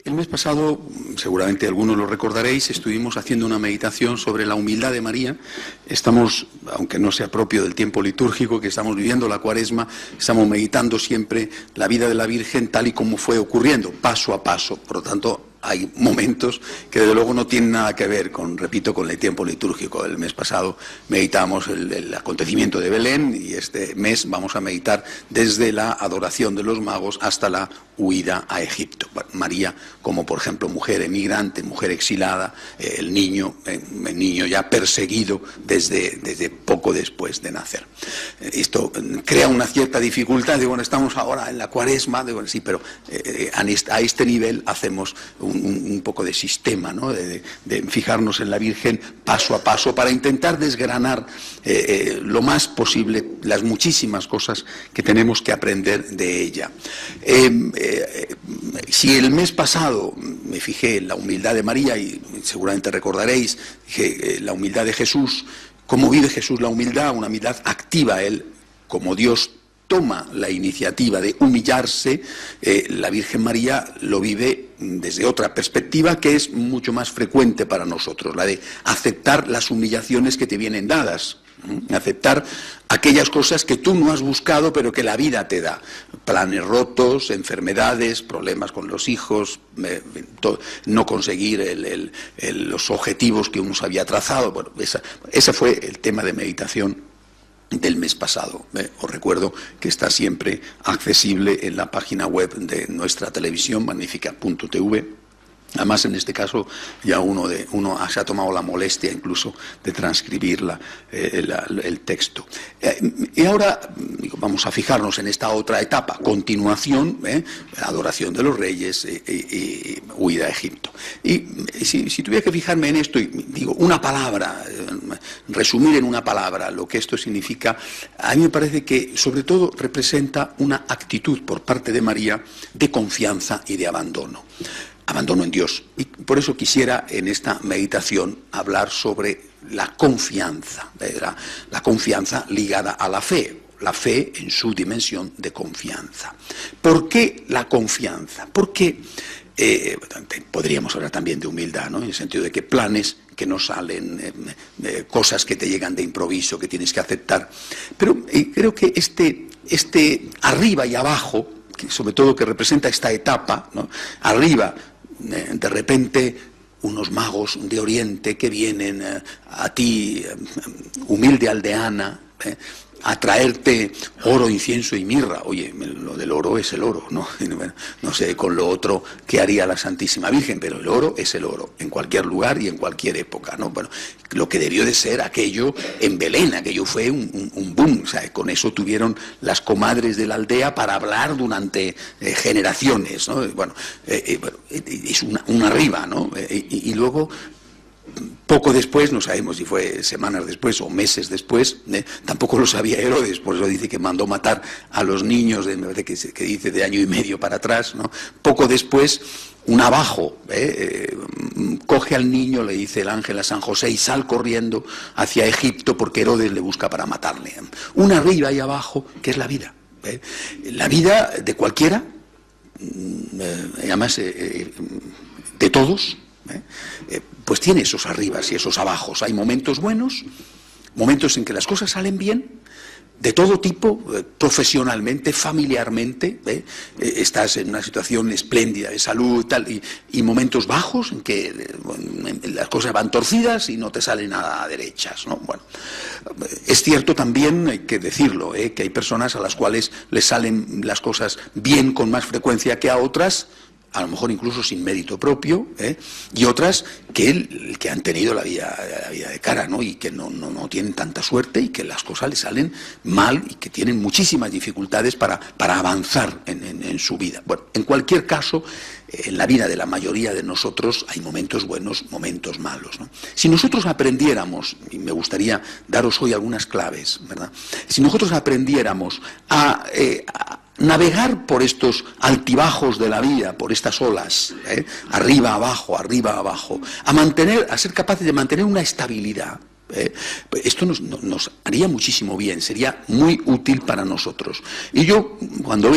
El mes pasado, seguramente algunos lo recordaréis, estuvimos haciendo una meditación sobre la humildad de María. Estamos, aunque no sea propio del tiempo litúrgico que estamos viviendo, la Cuaresma, estamos meditando siempre la vida de la Virgen tal y como fue ocurriendo, paso a paso. Por lo tanto, hay momentos que desde luego no tienen nada que ver con, repito, con el tiempo litúrgico. El mes pasado meditamos el acontecimiento de Belén y este mes vamos a meditar desde la adoración de los magos hasta la huida a Egipto. María como, por ejemplo, mujer emigrante, mujer exilada, el niño ya perseguido desde poco después de nacer. Esto crea una cierta dificultad. Bueno, estamos ahora en la Cuaresma, sí, pero a este nivel hacemos un poco de sistema, ¿no? de fijarnos en la Virgen paso a paso para intentar desgranar lo más posible las muchísimas cosas que tenemos que aprender de ella. Si el mes pasado me fijé en la humildad de María, y seguramente recordaréis, dije la humildad de Jesús, cómo vive Jesús la humildad, una humildad activa. Él, como Dios, toma la iniciativa de humillarse. La Virgen María lo vive desde otra perspectiva que es mucho más frecuente para nosotros, la de aceptar las humillaciones que te vienen dadas, aceptar aquellas cosas que tú no has buscado pero que la vida te da, planes rotos, enfermedades, problemas con los hijos, no conseguir los objetivos que uno se había trazado. Bueno, ese fue el tema de meditación del mes pasado. Os recuerdo que está siempre accesible en la página web de nuestra televisión, magnificat.tv. Además, en este caso, ya uno se ha tomado la molestia incluso de transcribir el texto. Y ahora vamos a fijarnos en esta otra etapa, continuación, adoración de los reyes y huida a Egipto. Y si tuviera que fijarme en esto, y digo una palabra, resumir en una palabra lo que esto significa, a mí me parece que sobre todo representa una actitud por parte de María de confianza y de abandono. Abandono en Dios. Y por eso quisiera en esta meditación hablar sobre la confianza, la confianza ligada a la fe en su dimensión de confianza. ¿Por qué la confianza? Porque podríamos hablar también de humildad, ¿no? En el sentido de que planes que no salen, cosas que te llegan de improviso, que tienes que aceptar. Pero creo que este arriba y abajo, que sobre todo que representa esta etapa, ¿no? Arriba, de repente unos magos de Oriente que vienen a ti, humilde aldeana, a traerte oro, incienso y mirra. Oye, lo del oro es el oro, ¿no? No sé con lo otro qué haría la Santísima Virgen, pero el oro es el oro, en cualquier lugar y en cualquier época, ¿no? Bueno, lo que debió de ser aquello en Belén, aquello fue un boom, o sea, con eso tuvieron las comadres de la aldea para hablar durante generaciones, ¿no? Bueno, es una arriba, ¿no? Y luego, poco después, no sabemos si fue semanas después o meses después, tampoco lo sabía Herodes, por eso dice que mandó matar a los niños, que dice de año y medio para atrás, ¿no? Poco después, un abajo, coge al niño, le dice el ángel a San José, y sal corriendo hacia Egipto porque Herodes le busca para matarle. Un arriba y abajo, que es la vida. La vida de cualquiera, además de todos, pues tiene esos arribas y esos abajos. Hay momentos buenos, momentos en que las cosas salen bien, de todo tipo, profesionalmente, familiarmente, estás en una situación espléndida de salud tal, y momentos bajos en que las cosas van torcidas y no te salen a derechas, ¿no? Bueno, es cierto también, hay que decirlo, que hay personas a las cuales les salen las cosas bien con más frecuencia que a otras, a lo mejor incluso sin mérito propio, y otras que han tenido la vida de cara, ¿no? Y que no tienen tanta suerte y que las cosas les salen mal y que tienen muchísimas dificultades para avanzar en su vida. Bueno, en cualquier caso, en la vida de la mayoría de nosotros hay momentos buenos, momentos malos, ¿no? Si nosotros aprendiéramos, y me gustaría daros hoy algunas claves, ¿verdad? Si nosotros aprendiéramos a navegar por estos altibajos de la vida, por estas olas, arriba, abajo, a ser capaces de mantener una estabilidad, esto nos haría muchísimo bien, sería muy útil para nosotros. Y yo, cuando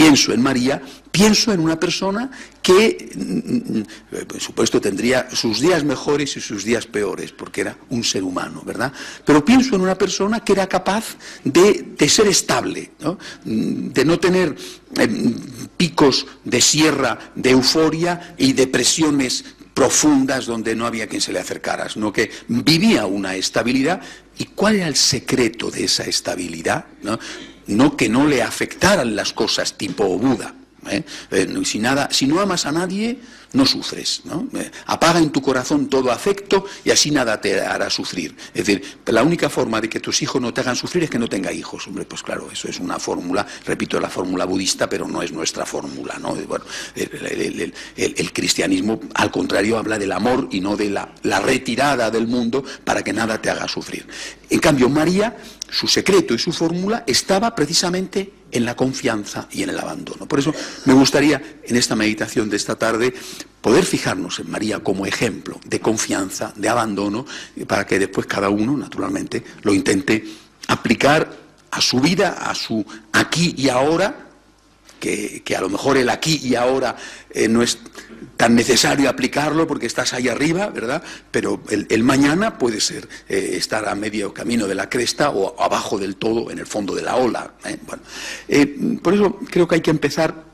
pienso en María, pienso en una persona que, por supuesto, tendría sus días mejores y sus días peores, porque era un ser humano, ¿verdad? Pero pienso en una persona que era capaz de ser estable, ¿no? De no tener picos de sierra, de euforia y depresiones profundas donde no había quien se le acercara, sino que vivía una estabilidad. ¿Y cuál era el secreto de esa estabilidad? No que no le afectaran las cosas tipo Buda. Si no amas a nadie, no sufres, ¿no? Apaga en tu corazón todo afecto y así nada te hará sufrir. Es decir, la única forma de que tus hijos no te hagan sufrir es que no tenga hijos. Hombre, pues claro, eso es una fórmula, repito, la fórmula budista, pero no es nuestra fórmula, ¿no? Bueno, el cristianismo, al contrario, habla del amor y no de la retirada del mundo para que nada te haga sufrir. En cambio, María, su secreto y su fórmula estaba precisamente en la confianza y en el abandono. Por eso me gustaría, en esta meditación de esta tarde, poder fijarnos en María como ejemplo de confianza, de abandono, para que después cada uno, naturalmente, lo intente aplicar a su vida, a su aquí y ahora, que a lo mejor el aquí y ahora no es tan necesario aplicarlo porque estás ahí arriba, ¿verdad? Pero el mañana puede ser estar a medio camino de la cresta o abajo del todo, en el fondo de la ola. Bueno, por eso creo que hay que empezar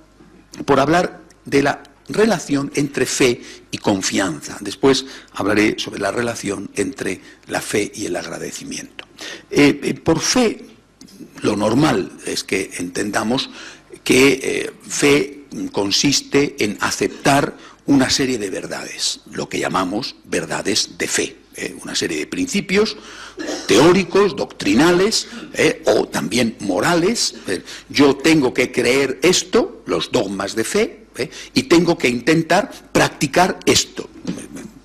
por hablar de la relación entre fe y confianza. Después hablaré sobre la relación entre la fe y el agradecimiento. Por fe, lo normal es que entendamos que fe consiste en aceptar una serie de verdades, lo que llamamos verdades de fe, una serie de principios teóricos, doctrinales o también morales. Yo tengo que creer esto, los dogmas de fe, y tengo que intentar practicar esto.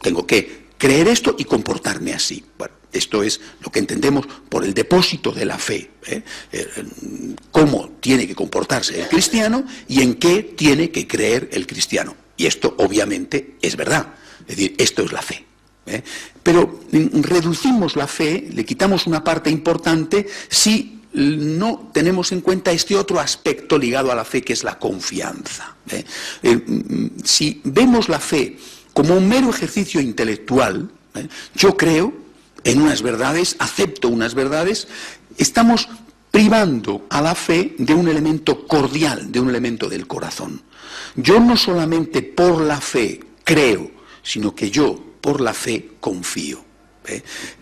Tengo que creer esto y comportarme así. Bueno, esto es lo que entendemos por el depósito de la fe, cómo tiene que comportarse el cristiano y en qué tiene que creer el cristiano. Y esto obviamente es verdad, es decir, esto es la fe. Pero reducimos la fe, le quitamos una parte importante si no tenemos en cuenta este otro aspecto ligado a la fe, que es la confianza. Si vemos la fe como un mero ejercicio intelectual, yo creo en unas verdades, acepto unas verdades, estamos privando a la fe de un elemento cordial, de un elemento del corazón. Yo no solamente por la fe creo, sino que yo por la fe confío.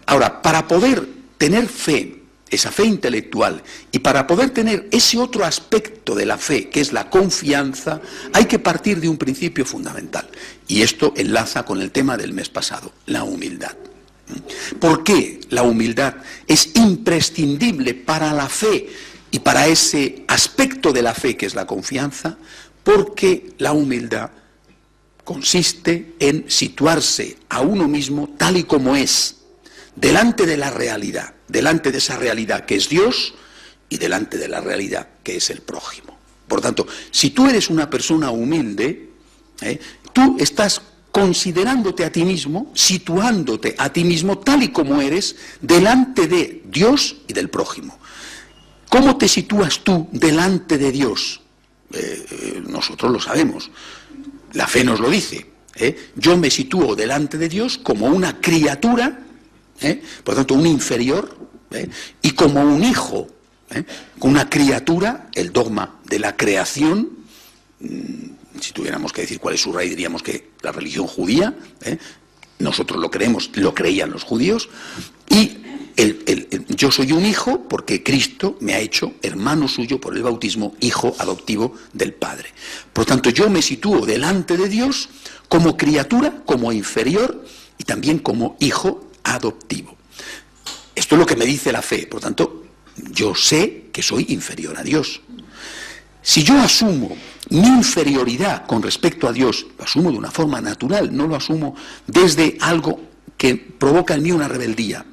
Ahora, para poder tener fe, esa fe intelectual, y para poder tener ese otro aspecto de la fe, que es la confianza, hay que partir de un principio fundamental. Y esto enlaza con el tema del mes pasado, la humildad. ¿Por qué la humildad es imprescindible para la fe y para ese aspecto de la fe que es la confianza? Porque la humildad consiste en situarse a uno mismo tal y como es, delante de la realidad, delante de esa realidad que es Dios y delante de la realidad que es el prójimo. Por tanto, si tú eres una persona humilde, tú estás considerándote a ti mismo, situándote a ti mismo tal y como eres, delante de Dios y del prójimo. ¿Cómo te sitúas tú delante de Dios? Nosotros lo sabemos, la fe nos lo dice. Yo me sitúo delante de Dios como una criatura, por tanto un inferior, y como un hijo, una criatura, el dogma de la creación. Si tuviéramos que decir cuál es su raíz, diríamos que la religión judía, nosotros lo creemos, lo creían los judíos, y yo soy un hijo porque Cristo me ha hecho hermano suyo por el bautismo, hijo adoptivo del Padre. Por tanto, yo me sitúo delante de Dios como criatura, como inferior y también como hijo adoptivo. Esto es lo que me dice la fe, por tanto, yo sé que soy inferior a Dios. Si yo asumo mi inferioridad con respecto a Dios, lo asumo de una forma natural, no lo asumo desde algo que provoca en mí una rebeldía.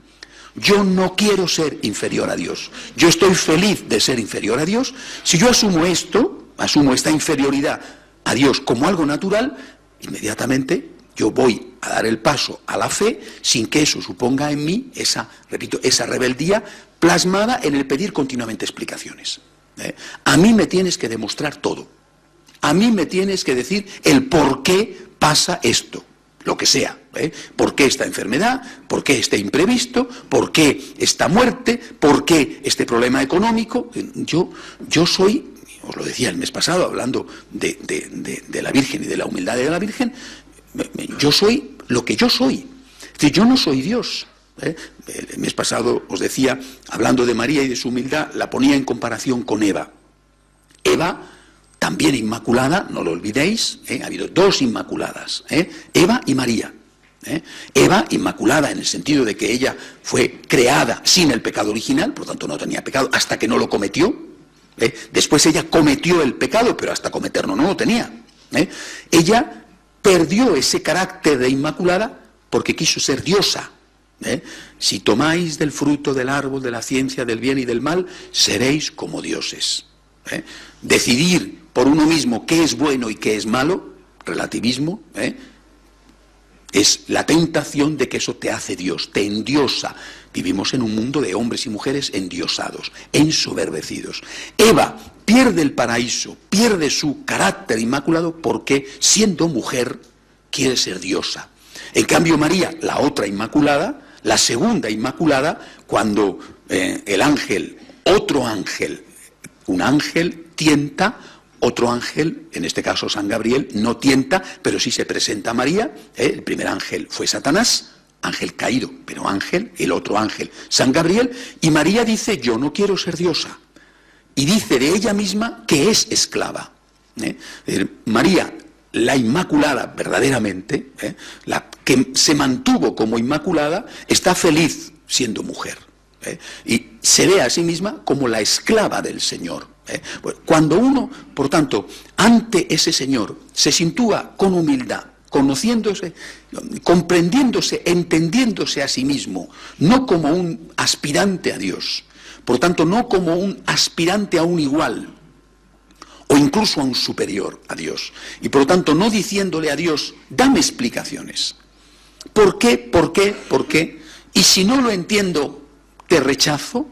Yo no quiero ser inferior a Dios. Yo estoy feliz de ser inferior a Dios. Si yo asumo esto, asumo esta inferioridad a Dios como algo natural, inmediatamente yo voy a dar el paso a la fe sin que eso suponga en mí esa rebeldía plasmada en el pedir continuamente explicaciones. A mí me tienes que demostrar todo. A mí me tienes que decir el por qué pasa esto, lo que sea. ¿Por qué esta enfermedad? ¿Por qué este imprevisto? ¿Por qué esta muerte? ¿Por qué este problema económico? Yo soy, os lo decía el mes pasado, hablando de la Virgen y de la humildad de la Virgen, yo soy lo que yo soy. Es decir, yo no soy Dios. El mes pasado os decía, hablando de María y de su humildad, la ponía en comparación con Eva. Eva, también inmaculada, no lo olvidéis, ha habido dos inmaculadas, Eva y María. Eva, inmaculada en el sentido de que ella fue creada sin el pecado original, por tanto no tenía pecado hasta que no lo cometió. Después ella cometió el pecado, pero hasta cometerlo no lo tenía. Ella perdió ese carácter de inmaculada porque quiso ser diosa. Si tomáis del fruto del árbol de la ciencia del bien y del mal, seréis como dioses. Decidir por uno mismo qué es bueno y qué es malo, relativismo, es la tentación de que eso te hace Dios, te endiosa. Vivimos en un mundo de hombres y mujeres endiosados, ensoberbecidos. Eva pierde el paraíso, pierde su carácter inmaculado porque, siendo mujer, quiere ser diosa. En cambio María, la otra inmaculada, la segunda inmaculada, cuando el ángel, otro ángel, un ángel tienta, otro ángel, en este caso San Gabriel, no tienta, pero sí se presenta a María. El primer ángel fue Satanás, ángel caído, pero ángel, el otro ángel, San Gabriel, y María dice, yo no quiero ser diosa, y dice de ella misma que es esclava. María, la inmaculada verdaderamente, la que se mantuvo como inmaculada, está feliz siendo mujer, y se ve a sí misma como la esclava del Señor. Cuando uno, por tanto, ante ese Señor se sitúa con humildad, conociéndose, comprendiéndose, entendiéndose a sí mismo, no como un aspirante a Dios, por tanto no como un aspirante a un igual, o incluso a un superior a Dios, y por lo tanto no diciéndole a Dios, dame explicaciones. ¿Por qué? ¿Por qué? ¿Por qué? Y si no lo entiendo, te rechazo.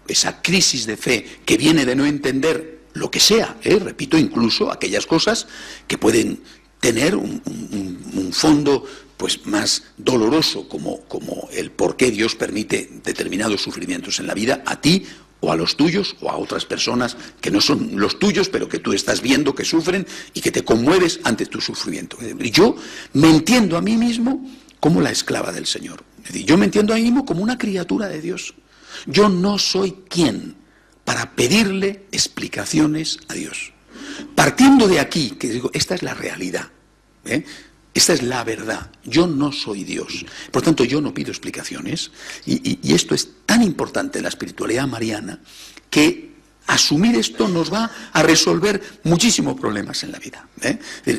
Esa crisis de fe que viene de no entender lo que sea, repito, incluso aquellas cosas que pueden tener un fondo pues más doloroso, como el por qué Dios permite determinados sufrimientos en la vida, a ti o a los tuyos o a otras personas que no son los tuyos, pero que tú estás viendo que sufren y que te conmueves ante tu sufrimiento. Yo me entiendo a mí mismo como la esclava del Señor. Es decir, yo me entiendo a mí mismo como una criatura de Dios. Yo no soy quien para pedirle explicaciones a Dios. Partiendo de aquí, que digo, esta es la realidad, esta es la verdad, yo no soy Dios, por tanto yo no pido explicaciones, y esto es tan importante en la espiritualidad mariana, que asumir esto nos va a resolver muchísimos problemas en la vida.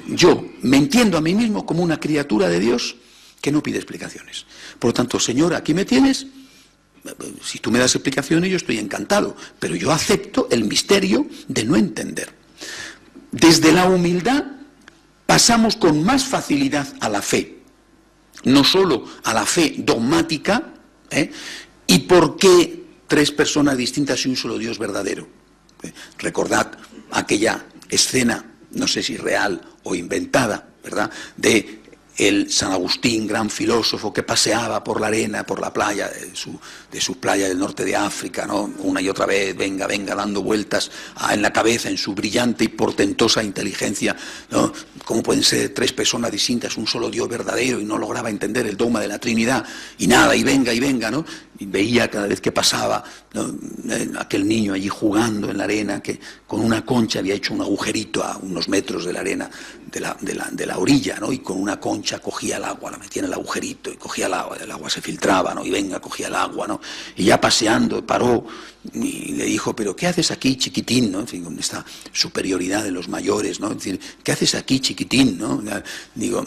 Yo me entiendo a mí mismo como una criatura de Dios que no pide explicaciones. Por lo tanto, Señor, aquí me tienes. Si tú me das explicaciones, yo estoy encantado, pero yo acepto el misterio de no entender. Desde la humildad pasamos con más facilidad a la fe, no solo a la fe dogmática, y por qué tres personas distintas y un solo Dios verdadero. Recordad aquella escena, no sé si real o inventada, ¿verdad?, de el San Agustín, gran filósofo, que paseaba por la arena, por la playa de su playa del norte de África, ¿no?, una y otra vez, venga, dando vueltas en la cabeza, en su brillante y portentosa inteligencia, ¿no? ¿Cómo pueden ser tres personas distintas, un solo Dios verdadero? Y no lograba entender el dogma de la Trinidad, y nada, y venga, ¿no? Y veía cada vez que pasaba, ¿no?, aquel niño allí jugando en la arena, que con una concha había hecho un agujerito a unos metros de la arena, de la orilla, ¿no?, y con una concha cogía el agua, la metía en el agujerito y cogía el agua se filtraba, ¿no?, y venga, cogía el agua, ¿no?, y ya paseando paró y le dijo, pero ¿qué haces aquí, chiquitín?, ¿no?, en fin, con esta superioridad de los mayores, ¿no?, es decir, ¿qué haces aquí, chiquitín?, ¿no? Digo,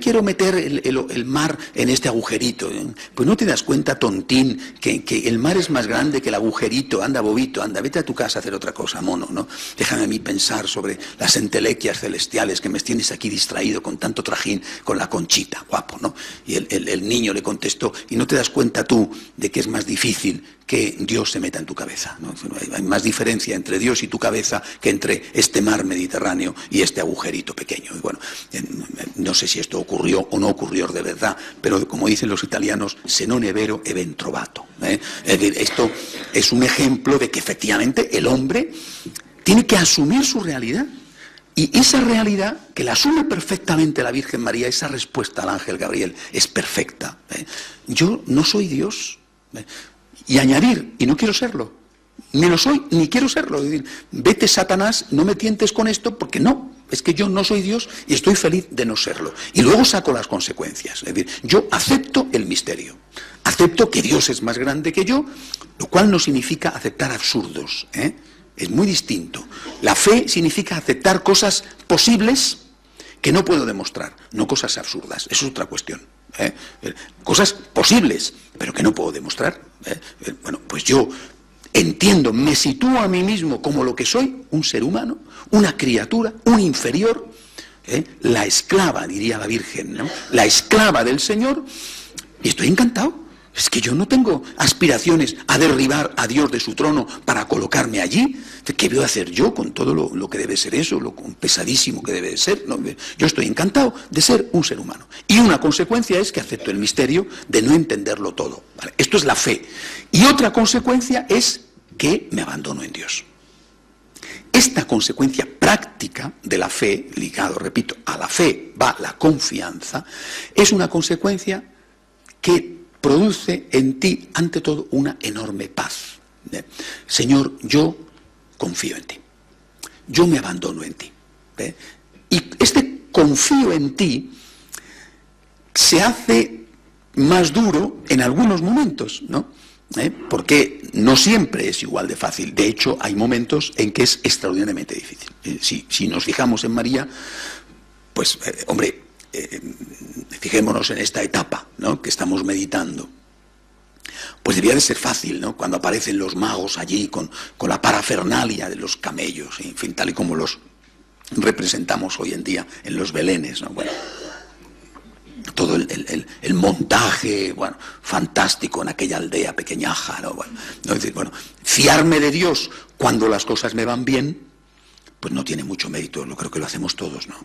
quiero meter el mar en este agujerito. Pues no te das cuenta, tontín, que el mar es más grande que el agujerito. Anda, bobito, anda, vete a tu casa a hacer otra cosa, mono, ¿no? Déjame a mí pensar sobre las entelequias celestiales, que me tienes aquí distraído con tanto trajín. con la conchita, guapo, ¿no? Y el niño le contestó, ¿y no te das cuenta tú de que es más difícil que Dios se meta en tu cabeza, ¿no? Hay más diferencia entre Dios y tu cabeza que entre este mar Mediterráneo y este agujerito pequeño. Y bueno, no sé si esto ocurrió o no ocurrió de verdad, pero como dicen los italianos, se non è vero e ben trovato, ¿eh? Es decir, esto es un ejemplo de que efectivamente el hombre tiene que asumir su realidad. Y esa realidad, que la asume perfectamente la Virgen María, esa respuesta al ángel Gabriel, es perfecta, ¿eh? Yo no soy Dios. Y añadir, y no quiero serlo, ni lo soy, ni quiero serlo. Es decir, vete Satanás, no me tientes con esto, porque no, es que yo no soy Dios y estoy feliz de no serlo. Y luego saco las consecuencias. Es decir, yo acepto el misterio, acepto que Dios es más grande que yo, lo cual no significa aceptar absurdos, ¿eh? Es muy distinto. La fe significa aceptar cosas posibles que no puedo demostrar, no cosas absurdas. Eso es otra cuestión, ¿eh? Cosas posibles, pero que no puedo demostrar, ¿eh? Bueno, pues yo entiendo, me sitúo a mí mismo como lo que soy, un ser humano, una criatura, un inferior, ¿eh? La esclava, diría la Virgen, ¿no? La esclava del Señor, y estoy encantado. Es que yo no tengo aspiraciones a derribar a Dios de su trono para colocarme allí. ¿Qué voy a hacer yo con todo lo que debe ser eso, lo pesadísimo que debe de ser? No, yo estoy encantado de ser un ser humano. Y una consecuencia es que acepto el misterio de no entenderlo todo, ¿vale? Esto es la fe. Y otra consecuencia es que me abandono en Dios. Esta consecuencia práctica de la fe, ligado, repito, a la fe va la confianza, es una consecuencia que produce en ti, ante todo, una enorme paz. Señor, yo confío en ti. Yo me abandono en ti. Y este confío en ti se hace más duro en algunos momentos, ¿no? Porque no siempre es igual de fácil. De hecho, hay momentos en que es extraordinariamente difícil. Si nos fijamos en María, pues, hombre, fijémonos en esta etapa, ¿no?, que estamos meditando. Pues debía de ser fácil, ¿no?, cuando aparecen los magos allí con la parafernalia de los camellos, en fin, tal y como los representamos hoy en día en los belenes, ¿no? Bueno, todo el montaje, bueno, fantástico en aquella aldea pequeñaja, ¿no? Bueno, es decir, bueno, fiarme de Dios cuando las cosas me van bien, pues no tiene mucho mérito. Yo creo que lo hacemos todos, ¿no?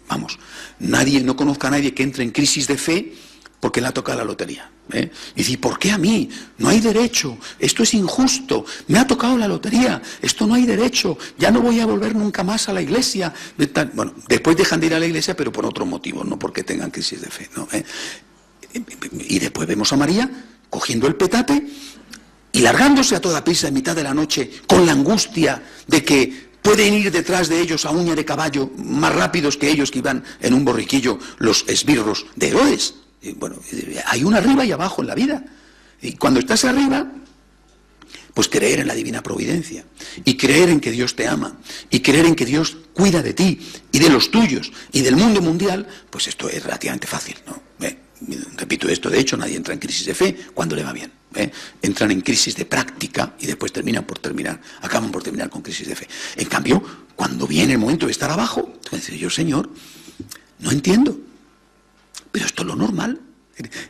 Vamos, no conozca a nadie que entre en crisis de fe porque le ha tocado la lotería, ¿eh? Y dice, ¿por qué a mí? No hay derecho, esto es injusto, me ha tocado la lotería, esto no hay derecho, ya no voy a volver nunca más a la iglesia. Bueno, después dejan de ir a la iglesia, pero por otro motivo, no porque tengan crisis de fe, ¿no? Y después vemos a María cogiendo el petate y largándose a toda prisa en mitad de la noche con la angustia de que pueden ir detrás de ellos a uña de caballo más rápidos que ellos, que iban en un borriquillo, los esbirros de Herodes. Y bueno, hay un arriba y abajo en la vida. Y cuando estás arriba, pues creer en la divina providencia, y creer en que Dios te ama, y creer en que Dios cuida de ti, y de los tuyos, y del mundo mundial, pues esto es relativamente fácil, ¿no? Repito esto, de hecho, nadie entra en crisis de fe cuando le va bien. Entran en crisis de práctica y después acaban por terminar con crisis de fe. En cambio, cuando viene el momento de estar abajo, entonces yo, Señor, no entiendo, pero esto es lo normal.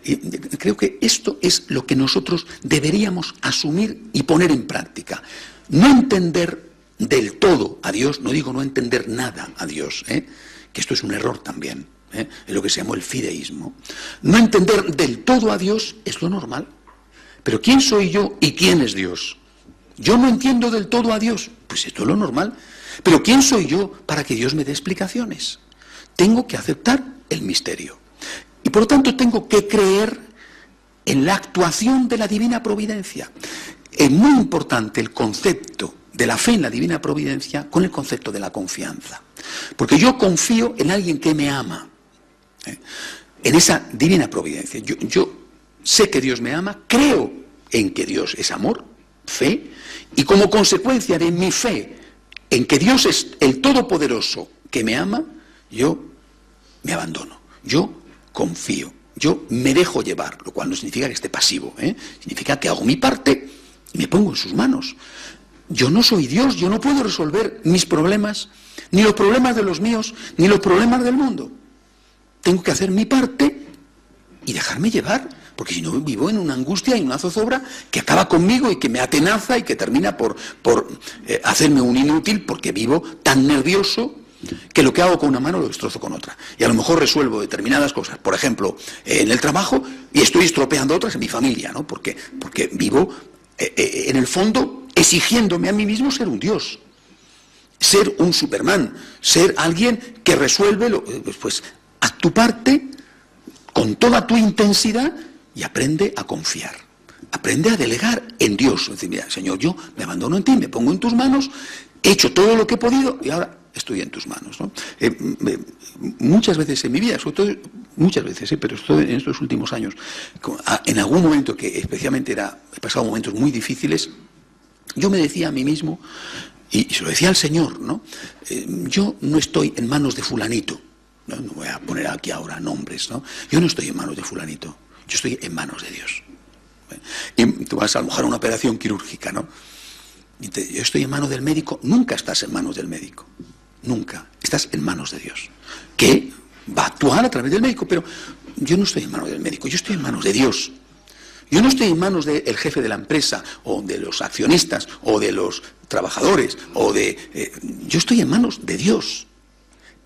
Y creo que esto es lo que nosotros deberíamos asumir y poner en práctica. No entender del todo a Dios, no digo no entender nada a Dios, que esto es un error también, es lo que se llamó el fideísmo. No entender del todo a Dios es lo normal. Pero ¿quién soy yo y quién es Dios? Yo no entiendo del todo a Dios, pues esto es lo normal. Pero ¿quién soy yo para que Dios me dé explicaciones? Tengo que aceptar el misterio. Y por lo tanto tengo que creer en la actuación de la divina providencia. Es muy importante el concepto de la fe en la divina providencia con el concepto de la confianza. Porque yo confío en alguien que me ama, en esa divina providencia. Yo sé que Dios me ama, creo en que Dios es amor, fe, y como consecuencia de mi fe en que Dios es el Todopoderoso que me ama, yo me abandono, yo confío, yo me dejo llevar, lo cual no significa que esté pasivo, significa que hago mi parte y me pongo en sus manos. Yo no soy Dios, yo no puedo resolver mis problemas, ni los problemas de los míos, ni los problemas del mundo. tengo que hacer mi parte y dejarme llevar, porque si no vivo en una angustia y una zozobra que acaba conmigo y que me atenaza y que termina por hacerme un inútil, porque vivo tan nervioso que lo que hago con una mano lo destrozo con otra. Y a lo mejor resuelvo determinadas cosas, por ejemplo, en el trabajo, y estoy estropeando otras en mi familia, ¿no? Porque vivo, en el fondo, exigiéndome a mí mismo ser un Dios, ser un Superman, ser alguien que resuelve, pues haz tu parte con toda tu intensidad y aprende a confiar. Aprende a delegar en Dios. Es decir, mira, Señor, yo me abandono en ti, me pongo en tus manos, he hecho todo lo que he podido y ahora estoy en tus manos, ¿no? Muchas veces en mi vida, sobre todo, muchas veces, pero en estos últimos años, en algún momento que especialmente he pasado momentos muy difíciles, yo me decía a mí mismo, y se lo decía al Señor, ¿no? Yo no estoy en manos de fulanito, no voy a poner aquí ahora nombres, ¿no? Yo no estoy en manos de fulanito, yo estoy en manos de Dios. Y tú vas a lo mejor a una operación quirúrgica, ¿no? Yo estoy en manos del médico. Nunca estás en manos del médico, nunca, estás en manos de Dios, que va a actuar a través del médico, pero yo no estoy en manos del médico, yo estoy en manos de Dios. Yo no estoy en manos del jefe de la empresa, o de los accionistas, o de los trabajadores, yo estoy en manos de Dios.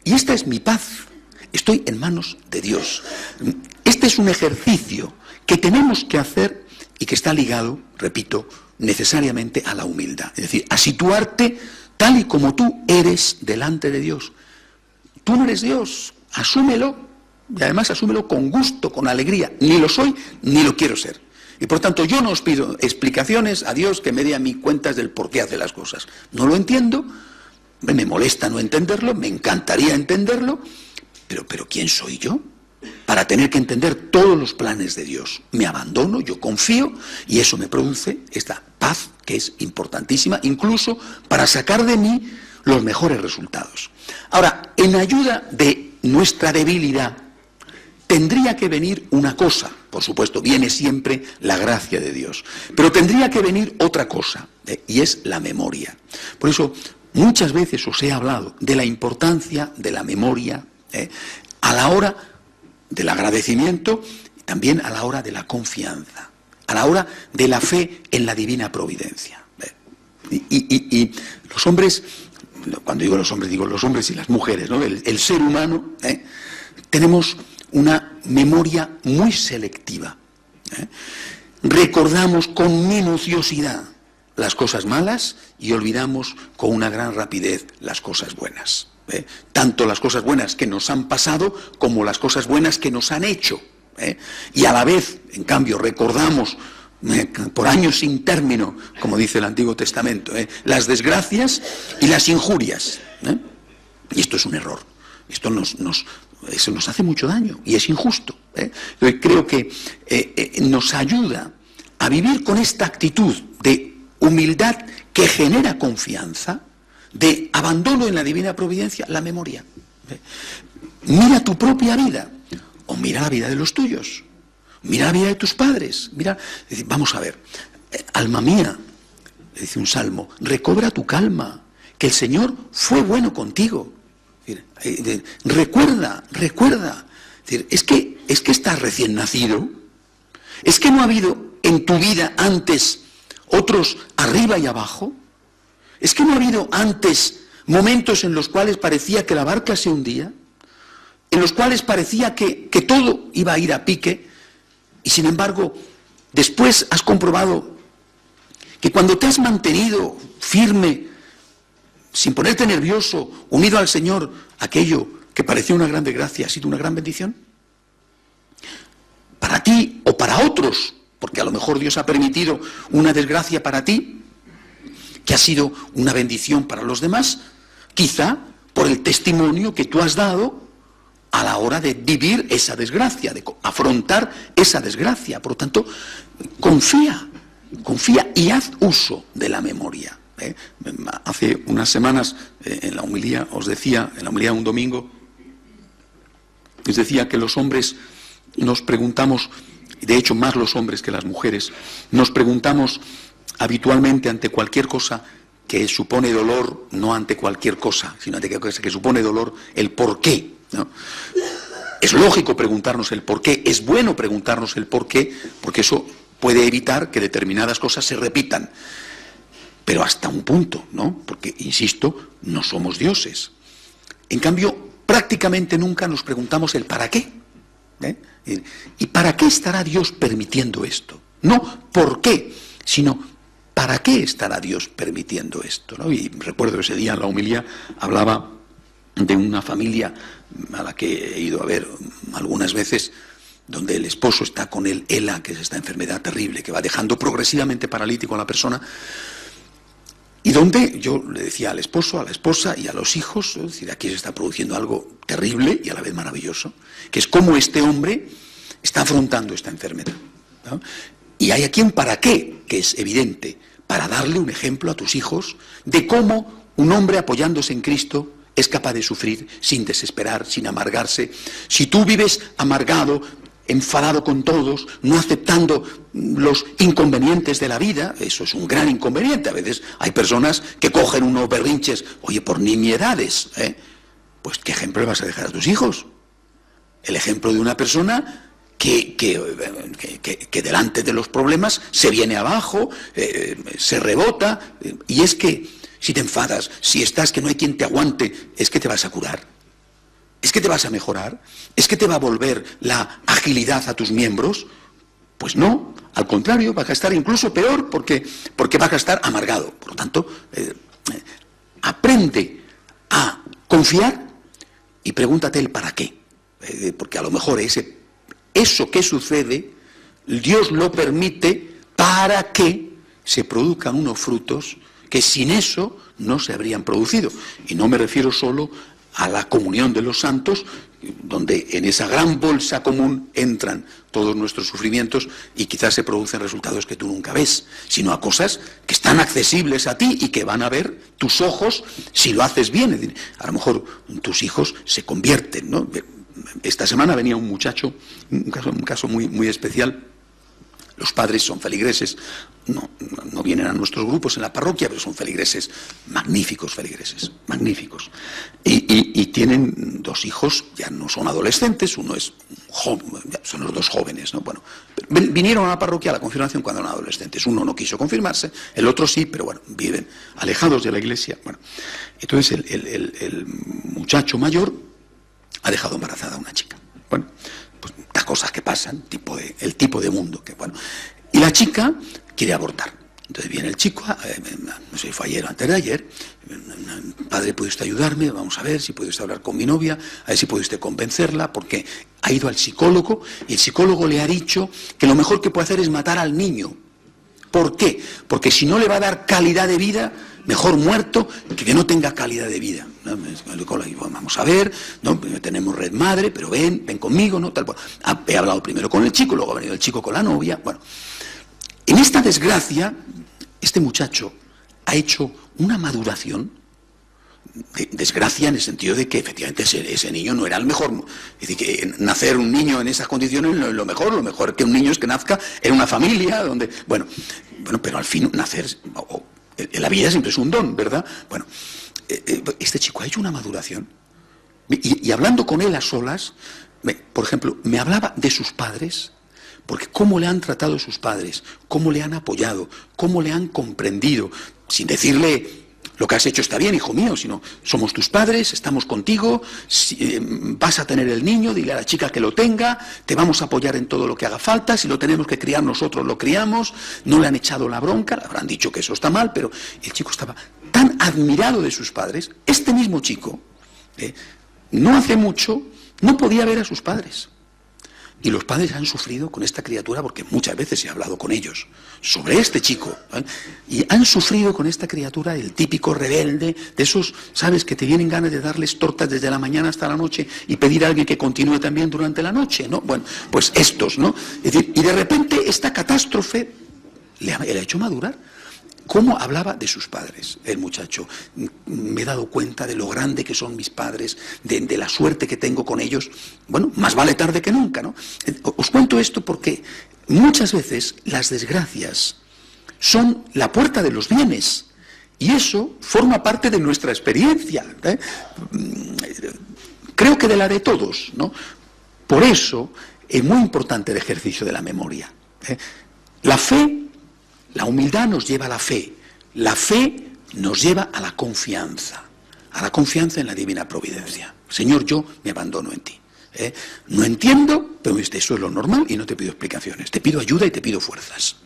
Y esta es mi paz, estoy en manos de Dios. Este es un ejercicio que tenemos que hacer y que está ligado, repito, necesariamente a la humildad. Es decir, a situarte tal y como tú eres delante de Dios. Tú no eres Dios, asúmelo, y además asúmelo con gusto, con alegría. Ni lo soy, ni lo quiero ser. Y por tanto yo no os pido explicaciones a Dios que me dé a mí cuentas del por qué hace las cosas. No lo entiendo, me molesta no entenderlo, me encantaría entenderlo, pero ¿quién soy yo para tener que entender todos los planes de Dios? Me abandono, yo confío, y eso me produce esta paz que es importantísima, incluso para sacar de mí los mejores resultados. Ahora, en ayuda de nuestra debilidad, tendría que venir una cosa. Por supuesto, viene siempre la gracia de Dios, pero tendría que venir otra cosa, y es la memoria. Por eso, muchas veces os he hablado de la importancia de la memoria a la hora del agradecimiento y también a la hora de la confianza, a la hora de la fe en la divina providencia. Y los hombres, cuando digo los hombres, digo los hombres y las mujeres, ¿no? El ser humano, tenemos una memoria muy selectiva. Recordamos con minuciosidad las cosas malas y olvidamos con una gran rapidez las cosas buenas. Tanto las cosas buenas que nos han pasado como las cosas buenas que nos han hecho. Y a la vez, en cambio, recordamos por años sin término, como dice el Antiguo Testamento, las desgracias y las injurias. Y esto es un error. Esto eso nos hace mucho daño y es injusto. Yo creo que nos ayuda a vivir con esta actitud de humildad que genera confianza, de abandono en la divina providencia, la memoria. Mira tu propia vida, o mira la vida de los tuyos, mira la vida de tus padres, mira, vamos a ver, alma mía, dice un salmo, recobra tu calma, que el Señor fue bueno contigo. Recuerda, es que estás recién nacido, es que no ha habido en tu vida antes otros arriba y abajo, es que no ha habido antes momentos en los cuales parecía que la barca se hundía, en los cuales parecía que todo iba a ir a pique, y sin embargo después has comprobado que cuando te has mantenido firme, sin ponerte nervioso, unido al Señor, aquello que parecía una gran desgracia ha sido una gran bendición. Para ti o para otros, porque a lo mejor Dios ha permitido una desgracia para ti, que ha sido una bendición para los demás, quizá por el testimonio que tú has dado a la hora de vivir esa desgracia, de afrontar esa desgracia. Por lo tanto, confía y haz uso de la memoria. Hace unas semanas en la homilía os decía, en la homilía de un domingo, os decía que los hombres nos preguntamos, de hecho más los hombres que las mujeres, nos preguntamos habitualmente ante cualquier cosa que supone dolor, no ante cualquier cosa, sino ante cualquier cosa que supone dolor, el por qué, ¿no? Es lógico preguntarnos el por qué, es bueno preguntarnos el por qué, porque eso puede evitar que determinadas cosas se repitan. Pero hasta un punto, ¿no? Porque, insisto, no somos dioses. En cambio, prácticamente nunca nos preguntamos el para qué. ¿Y para qué estará Dios permitiendo esto? No por qué, sino para qué estará Dios permitiendo esto, ¿no? Y recuerdo ese día en la homilía hablaba de una familia a la que he ido a ver algunas veces, donde el esposo está con el ELA, que es esta enfermedad terrible que va dejando progresivamente paralítico a la persona, y donde yo le decía al esposo, a la esposa y a los hijos, es decir, aquí se está produciendo algo terrible y a la vez maravilloso, que es cómo este hombre está afrontando esta enfermedad, ¿no? Y hay aquí un para qué, que es evidente, para darle un ejemplo a tus hijos de cómo un hombre apoyándose en Cristo es capaz de sufrir sin desesperar, sin amargarse. Si tú vives amargado, enfadado con todos, no aceptando los inconvenientes de la vida, eso es un gran inconveniente. A veces hay personas que cogen unos berrinches, oye, por nimiedades, pues ¿qué ejemplo le vas a dejar a tus hijos? El ejemplo de una persona que delante de los problemas se viene abajo, se rebota, y es que si te enfadas, si estás que no hay quien te aguante, es que te vas a curar, es que te vas a mejorar, es que te va a volver la agilidad a tus miembros. Pues no, al contrario, vas a estar incluso peor porque vas a estar amargado. Por lo tanto, aprende a confiar y pregúntate el para qué, porque a lo mejor eso que sucede, Dios lo permite para que se produzcan unos frutos que sin eso no se habrían producido. Y no me refiero solo a la comunión de los santos, donde en esa gran bolsa común entran todos nuestros sufrimientos y quizás se producen resultados que tú nunca ves, sino a cosas que están accesibles a ti y que van a ver tus ojos si lo haces bien. Es decir, a lo mejor tus hijos se convierten, ¿no? Esta semana venía un muchacho, un caso muy, muy especial. Los padres son feligreses, no vienen a nuestros grupos en la parroquia, pero son feligreses, magníficos, magníficos. Y tienen dos hijos, ya no son adolescentes, uno es joven, son los dos jóvenes, ¿no? Bueno, vinieron a la parroquia a la confirmación cuando eran adolescentes. Uno no quiso confirmarse, el otro sí, pero bueno, viven alejados de la iglesia. Bueno, entonces el muchacho mayor ha dejado embarazada a una chica. Bueno, pues las cosas que pasan, el tipo de mundo que, bueno. Y la chica quiere abortar. Entonces viene el chico, no sé si fue ayer o antes de ayer, padre, ¿puede usted ayudarme? Vamos a ver si puede usted hablar con mi novia, a ver si puede usted convencerla, porque ha ido al psicólogo y el psicólogo le ha dicho que lo mejor que puede hacer es matar al niño. ¿Por qué? Porque si no le va a dar calidad de vida, mejor muerto que no tenga calidad de vida, ¿no? Vamos a ver, ¿no? Tenemos red madre, pero ven conmigo, ¿no? Tal, he hablado primero con el chico, luego ha venido el chico con la novia. Bueno, en esta desgracia, este muchacho ha hecho una maduración, desgracia en el sentido de que efectivamente ese niño no era el mejor. Es decir, que nacer un niño en esas condiciones no es lo mejor que un niño es que nazca en una familia donde, bueno, pero al fin nacer, la vida siempre es un don, ¿verdad? Bueno, este chico ha hecho una maduración y hablando con él a solas, por ejemplo, me hablaba de sus padres, porque cómo le han tratado sus padres, cómo le han apoyado, cómo le han comprendido, sin decirle lo que has hecho está bien, hijo mío, sino somos tus padres, estamos contigo, vas a tener el niño, dile a la chica que lo tenga, te vamos a apoyar en todo lo que haga falta, si lo tenemos que criar nosotros lo criamos, no le han echado la bronca, le habrán dicho que eso está mal, pero el chico estaba tan admirado de sus padres. Este mismo chico, no hace mucho, no podía ver a sus padres. Y los padres han sufrido con esta criatura, porque muchas veces he hablado con ellos sobre este chico, y han sufrido con esta criatura el típico rebelde, de esos, ¿sabes?, que te vienen ganas de darles tortas desde la mañana hasta la noche y pedir a alguien que continúe también durante la noche, ¿no? Bueno, pues estos, ¿no? Es decir, y de repente esta catástrofe le ha hecho madurar. ¿Cómo hablaba de sus padres el muchacho? Me he dado cuenta de lo grande que son mis padres, de la suerte que tengo con ellos. Bueno, más vale tarde que nunca, ¿no? Os cuento esto porque muchas veces las desgracias son la puerta de los bienes y eso forma parte de nuestra experiencia, ¿eh? Creo que de la de todos, ¿no? Por eso es muy importante el ejercicio de la memoria. La fe, la humildad nos lleva a la fe nos lleva a la confianza en la divina providencia. Señor, yo me abandono en ti. No entiendo, pero eso es lo normal y no te pido explicaciones. Te pido ayuda y te pido fuerzas.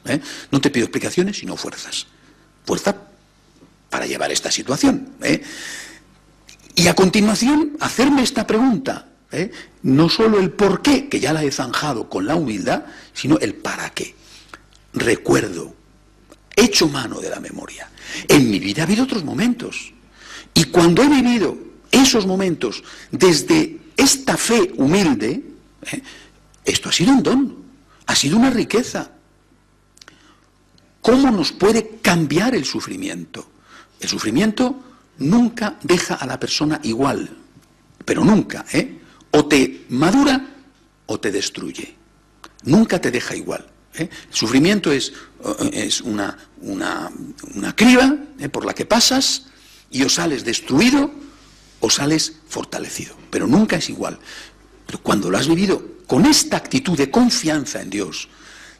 No te pido explicaciones, sino fuerzas. Fuerza para llevar esta situación. Y a continuación, hacerme esta pregunta. No solo el por qué, que ya la he zanjado con la humildad, sino el para qué. Recuerdo, echo mano de la memoria. En mi vida ha habido otros momentos. Y cuando he vivido esos momentos desde esta fe humilde, esto ha sido un don, ha sido una riqueza. ¿Cómo nos puede cambiar el sufrimiento? El sufrimiento nunca deja a la persona igual, pero nunca, o te madura o te destruye. Nunca te deja igual. El sufrimiento es una criba por la que pasas y o sales destruido o sales fortalecido, pero nunca es igual. Pero cuando lo has vivido con esta actitud de confianza en Dios,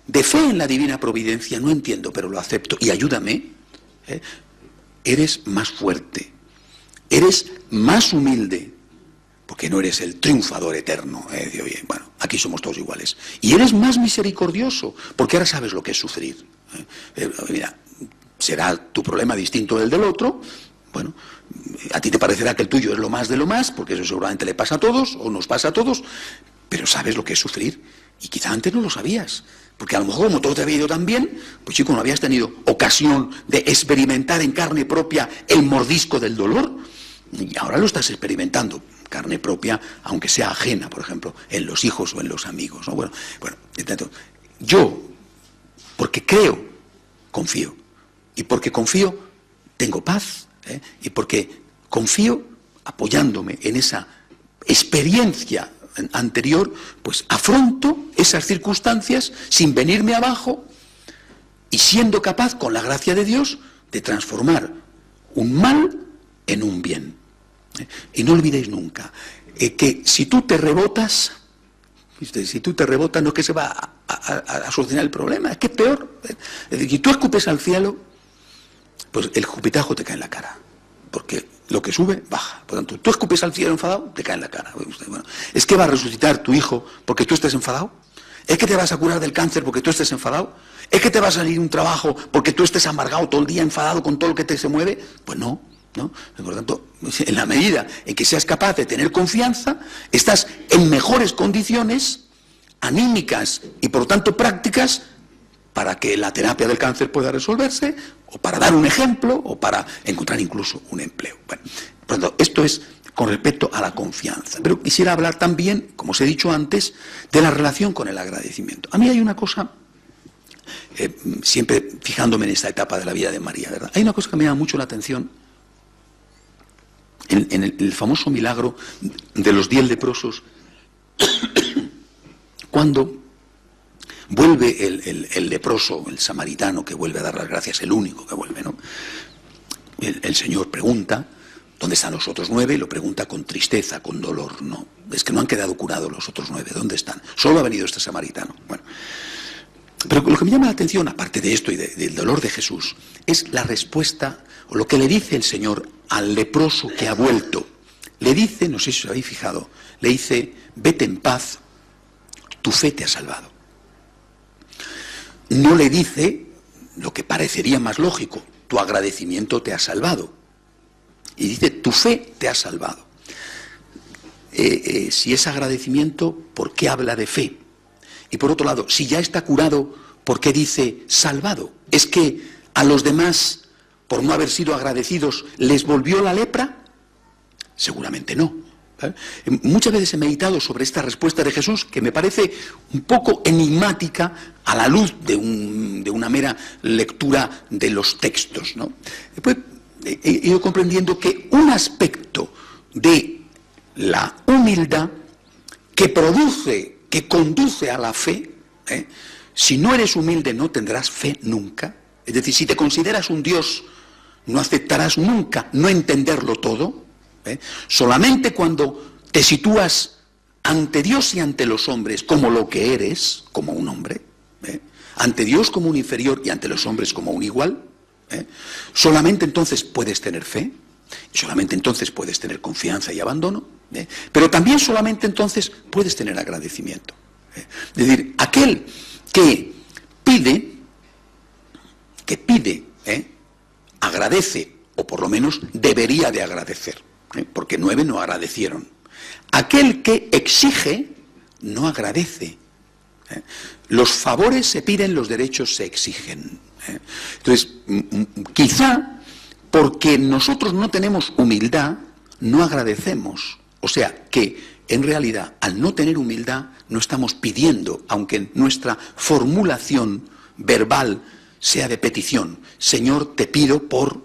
de fe en la divina providencia, no entiendo, pero lo acepto y ayúdame, eres más fuerte, eres más humilde, porque no eres el triunfador eterno, de oye, bueno, aquí somos todos iguales. Y eres más misericordioso, porque ahora sabes lo que es sufrir. Mira, será tu problema distinto del otro. Bueno, a ti te parecerá que el tuyo es lo más de lo más, porque eso seguramente le pasa a todos, o nos pasa a todos, pero sabes lo que es sufrir. Y quizá antes no lo sabías, porque a lo mejor como todo te había ido tan bien, pues chico, no habías tenido ocasión de experimentar en carne propia el mordisco del dolor, y ahora lo estás experimentando. Carne propia, aunque sea ajena, por ejemplo, en los hijos o en los amigos, ¿no? Bueno, yo, porque creo, confío. Y porque confío, tengo paz. Y porque confío, apoyándome en esa experiencia anterior, pues afronto esas circunstancias sin venirme abajo y siendo capaz, con la gracia de Dios, de transformar un mal en un bien. Y no olvidéis nunca que si tú te rebotas, no es que se va a solucionar el problema, es que es peor. Es decir, si tú escupes al cielo, pues el escupitajo te cae en la cara, porque lo que sube, baja. Por tanto, tú escupes al cielo enfadado, te cae en la cara. Bueno, ¿es que va a resucitar tu hijo porque tú estés enfadado? ¿Es que te vas a curar del cáncer porque tú estés enfadado? ¿Es que te va a salir un trabajo porque tú estés amargado todo el día, enfadado con todo lo que te se mueve? Pues no. ¿No? Por lo tanto, en la medida en que seas capaz de tener confianza, estás en mejores condiciones anímicas y por lo tanto prácticas para que la terapia del cáncer pueda resolverse, o para dar un ejemplo, o para encontrar incluso un empleo. Bueno, por lo tanto, esto es con respecto a la confianza. Pero quisiera hablar también, como os he dicho antes, de la relación con el agradecimiento. A mí hay una cosa, siempre fijándome en esta etapa de la vida de María, ¿verdad? Hay una cosa que me llama mucho la atención. En el famoso milagro de los 10 leprosos, cuando vuelve el leproso, el samaritano, que vuelve a dar las gracias, el único que vuelve, ¿no? El Señor pregunta, ¿dónde están los otros 9? Lo pregunta con tristeza, con dolor, ¿no? Es que no han quedado curados los otros 9, ¿dónde están? Solo ha venido este samaritano. Bueno, pero lo que me llama la atención, aparte de esto y del dolor de Jesús, es la respuesta, o lo que le dice el Señor al leproso que ha vuelto. Le dice, no sé si os habéis fijado, le dice, vete en paz, tu fe te ha salvado. No le dice lo que parecería más lógico, tu agradecimiento te ha salvado. Y dice, tu fe te ha salvado. Si es agradecimiento, ¿por qué habla de fe? Y por otro lado, si ya está curado, ¿por qué dice salvado? ¿Es que a los demás, por no haber sido agradecidos, les volvió la lepra? Seguramente no. Muchas veces he meditado sobre esta respuesta de Jesús, que me parece un poco enigmática a la luz de una mera lectura de los textos, ¿no? Después he ido comprendiendo que un aspecto de la humildad que conduce a la fe, si no eres humilde no tendrás fe nunca. Es decir, si te consideras un Dios, no aceptarás nunca no entenderlo todo. Solamente cuando te sitúas ante Dios y ante los hombres como lo que eres, como un hombre, ante Dios como un inferior y ante los hombres como un igual, solamente entonces puedes tener fe, solamente entonces puedes tener confianza y abandono, pero también solamente entonces puedes tener agradecimiento. Es decir, aquel que pide, agradece, o por lo menos debería de agradecer, porque 9 no agradecieron. Aquel que exige, no agradece. Los favores se piden, los derechos se exigen. Entonces, quizá porque nosotros no tenemos humildad, no agradecemos. O sea, que en realidad, al no tener humildad, no estamos pidiendo, aunque nuestra formulación verbal sea de petición. Señor, te pido por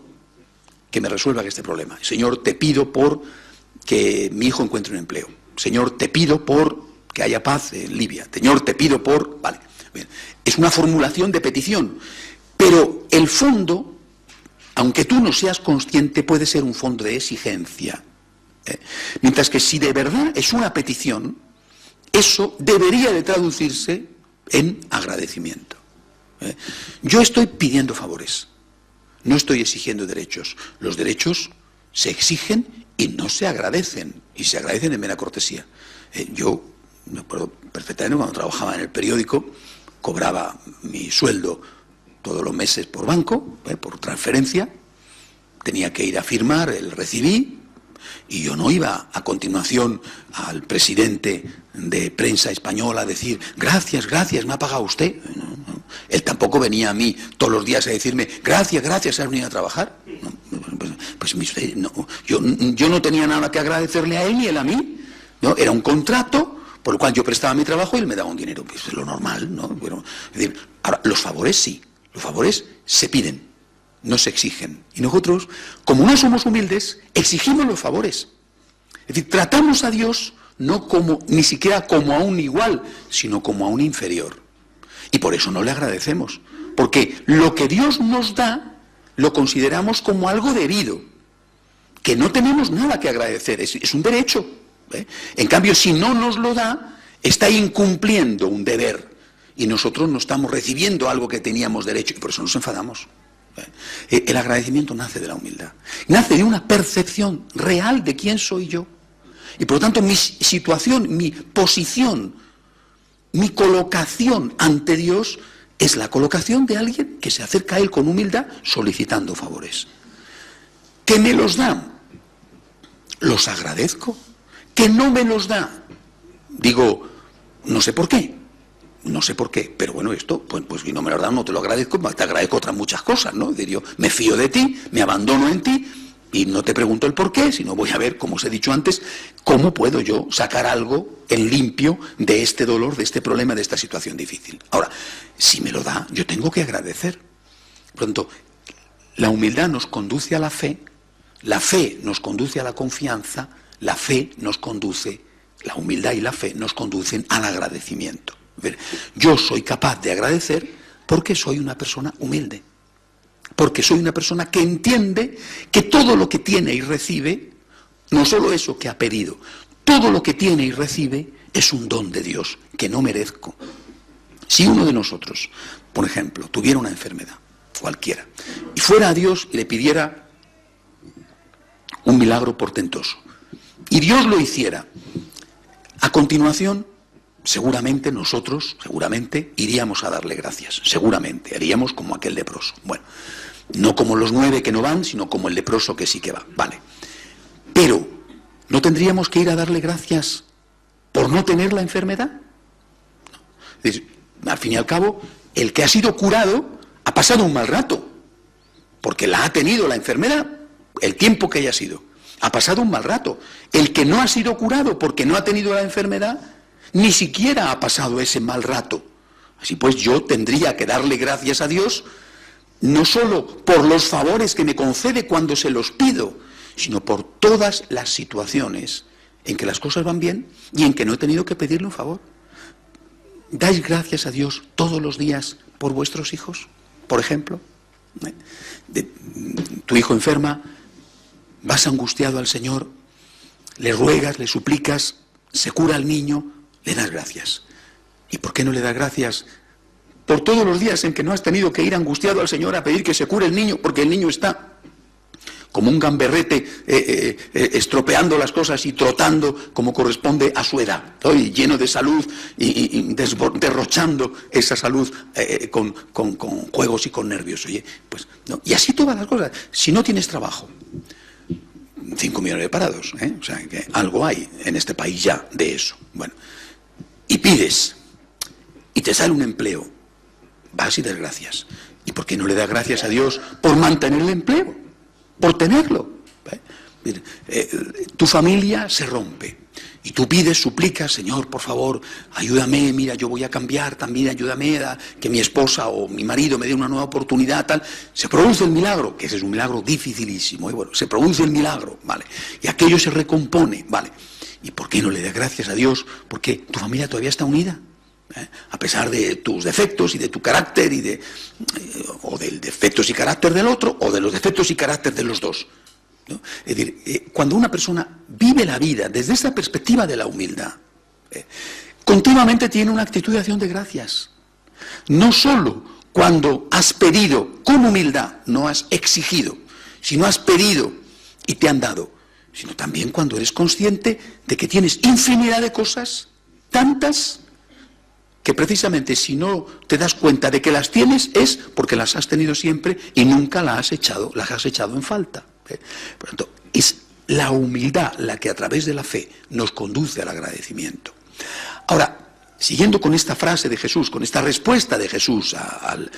que me resuelvan este problema. Señor, te pido por que mi hijo encuentre un empleo. Señor, te pido por que haya paz en Libia. Señor, te pido por... Vale, bien. Es una formulación de petición, pero el fondo, aunque tú no seas consciente, puede ser un fondo de exigencia. Mientras que si de verdad es una petición, eso debería de traducirse en agradecimiento. Yo estoy pidiendo favores, no estoy exigiendo derechos. Los derechos se exigen y no se agradecen, y se agradecen en mera cortesía. Yo me acuerdo perfectamente cuando trabajaba en el periódico, cobraba mi sueldo todos los meses por banco, por transferencia, tenía que ir a firmar el recibí, y yo no iba a continuación al presidente de Prensa Española a decir gracias, gracias, me ha pagado usted. No. Él tampoco venía a mí todos los días a decirme gracias, gracias, has venido a trabajar. Yo no tenía nada que agradecerle a él ni él a mí, ¿no? Era un contrato por el cual yo prestaba mi trabajo y él me daba un dinero, pues es lo normal, ¿no? Pero, es decir, ahora, los favores sí, los favores se piden, no se exigen. Y nosotros, como no somos humildes, exigimos los favores. Es decir, tratamos a Dios no como, ni siquiera como a un igual, sino como a un inferior. Y por eso no le agradecemos, porque lo que Dios nos da lo consideramos como algo debido, que no tenemos nada que agradecer, es un derecho. En cambio, si no nos lo da, está incumpliendo un deber, y nosotros no estamos recibiendo algo que teníamos derecho, y por eso nos enfadamos. El agradecimiento nace de la humildad, nace de una percepción real de quién soy yo, y por lo tanto mi situación, mi posición, mi colocación ante Dios es la colocación de alguien que se acerca a Él con humildad solicitando favores. ¿Que me los dan? Los agradezco. ¿Que no me los da? Digo, no sé por qué. No sé por qué, pero bueno, esto, pues si no me lo dan, no te lo agradezco, te agradezco otras muchas cosas, ¿no? Es decir, yo me fío de ti, me abandono en ti, y no te pregunto el por qué, sino voy a ver, como os he dicho antes, cómo puedo yo sacar algo en limpio de este dolor, de este problema, de esta situación difícil. Ahora, si me lo da, yo tengo que agradecer. Por lo tanto, la humildad nos conduce a la fe nos conduce a la confianza, la fe nos conduce, la humildad y la fe nos conducen al agradecimiento. Yo soy capaz de agradecer porque soy una persona humilde, porque soy una persona que entiende que todo lo que tiene y recibe, no solo eso que ha pedido, todo lo que tiene y recibe es un don de Dios que no merezco. Si uno de nosotros, por ejemplo, tuviera una enfermedad, cualquiera, y fuera a Dios y le pidiera un milagro portentoso, y Dios lo hiciera, a continuación, seguramente nosotros, iríamos a darle gracias, seguramente, haríamos como aquel leproso. Bueno, no como los 9 que no van, sino como el leproso que sí que va, vale. Pero, ¿no tendríamos que ir a darle gracias por no tener la enfermedad? No. Es decir, al fin y al cabo, el que ha sido curado ha pasado un mal rato, porque la ha tenido la enfermedad, el tiempo que haya sido, ha pasado un mal rato. El que no ha sido curado porque no ha tenido la enfermedad, ni siquiera ha pasado ese mal rato. Así pues, yo tendría que darle gracias a Dios, no solo por los favores que me concede cuando se los pido, sino por todas las situaciones en que las cosas van bien y en que no he tenido que pedirle un favor. ¿Dais gracias a Dios todos los días por vuestros hijos, por ejemplo? Tu hijo enferma, vas angustiado al Señor, le ruegas, le suplicas, se cura al niño, le das gracias. ¿Y por qué no le das gracias por todos los días en que no has tenido que ir angustiado al Señor a pedir que se cure el niño, porque el niño está como un gamberrete estropeando las cosas y trotando como corresponde a su edad, ¿no? Y lleno de salud y derrochando esa salud con juegos y con nervios? Oye, pues no. Y así todas las cosas. Si no tienes trabajo, 5 millones de parados, o sea que algo hay en este país ya de eso. Bueno, y pides y te sale un empleo, vas y das gracias. ¿Y por qué no le das gracias a Dios por mantener el empleo? Por tenerlo. Tu familia se rompe y tú pides, suplicas: Señor, por favor, ayúdame, mira, yo voy a cambiar, también ayúdame a que mi esposa o mi marido me dé una nueva oportunidad, tal. Se produce el milagro, que ese es un milagro dificilísimo, y bueno, se produce el milagro, ¿vale? Y aquello se recompone, ¿vale? ¿Y por qué no le das gracias a Dios? Porque tu familia todavía está unida. A pesar de tus defectos y de tu carácter o del defectos y carácter del otro, o de los defectos y carácter de los dos, ¿no? Es decir, cuando una persona vive la vida desde esa perspectiva de la humildad, continuamente tiene una actitud de acción de gracias. No solo cuando has pedido con humildad, no has exigido, sino has pedido y te han dado, sino también cuando eres consciente de que tienes infinidad de cosas, tantas, que precisamente si no te das cuenta de que las tienes es porque las has tenido siempre y nunca las has echado en falta. Por lo tanto, es la humildad la que a través de la fe nos conduce al agradecimiento. Ahora, siguiendo con esta frase de Jesús, con esta respuesta de Jesús al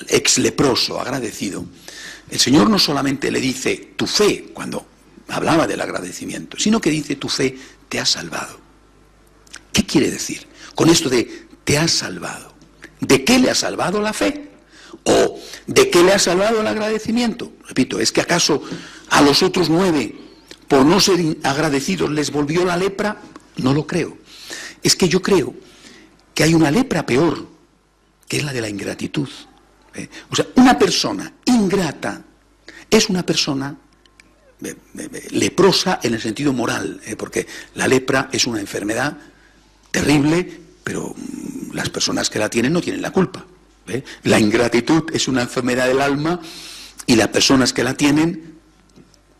ex leproso agradecido, el Señor no solamente le dice tu fe cuando hablaba del agradecimiento, sino que dice tu fe te ha salvado. ¿Qué quiere decir con esto de te has salvado? ¿De qué le ha salvado la fe? ¿O de qué le ha salvado el agradecimiento? Repito, ¿es que acaso a los otros 9, por no ser agradecidos, les volvió la lepra? No lo creo. Es que yo creo que hay una lepra peor, que es la de la ingratitud. O sea, una persona ingrata es una persona leprosa en el sentido moral, porque la lepra es una enfermedad terrible, pero las personas que la tienen no tienen la culpa. La ingratitud es una enfermedad del alma y las personas que la tienen,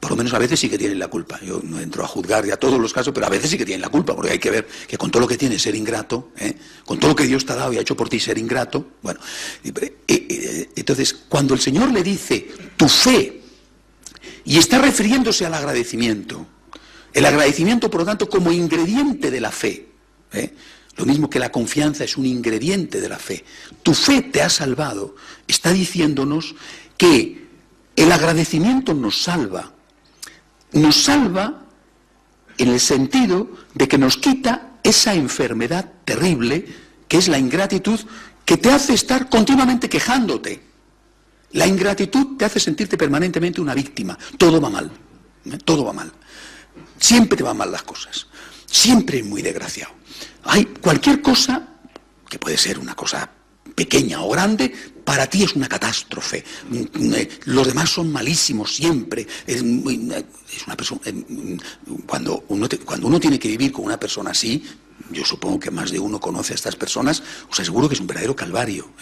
por lo menos a veces sí que tienen la culpa. Yo no entro a juzgar ya todos los casos, pero a veces sí que tienen la culpa, porque hay que ver que con todo lo que tiene ser ingrato, con todo lo que Dios te ha dado y ha hecho por ti ser ingrato, bueno, entonces cuando el Señor le dice tu fe, y está refiriéndose al agradecimiento, el agradecimiento por lo tanto como ingrediente de la fe, lo mismo que la confianza es un ingrediente de la fe. Tu fe te ha salvado. Está diciéndonos que el agradecimiento nos salva. Nos salva en el sentido de que nos quita esa enfermedad terrible que es la ingratitud, que te hace estar continuamente quejándote. La ingratitud te hace sentirte permanentemente una víctima. Todo va mal. Todo va mal. Siempre te van mal las cosas. Siempre es muy desgraciado. Hay cualquier cosa, que puede ser una cosa pequeña o grande, para ti es una catástrofe. Los demás son malísimos siempre. Es una persona. Cuando uno tiene que vivir con una persona así, yo supongo que más de uno conoce a estas personas, os aseguro que es un verdadero calvario.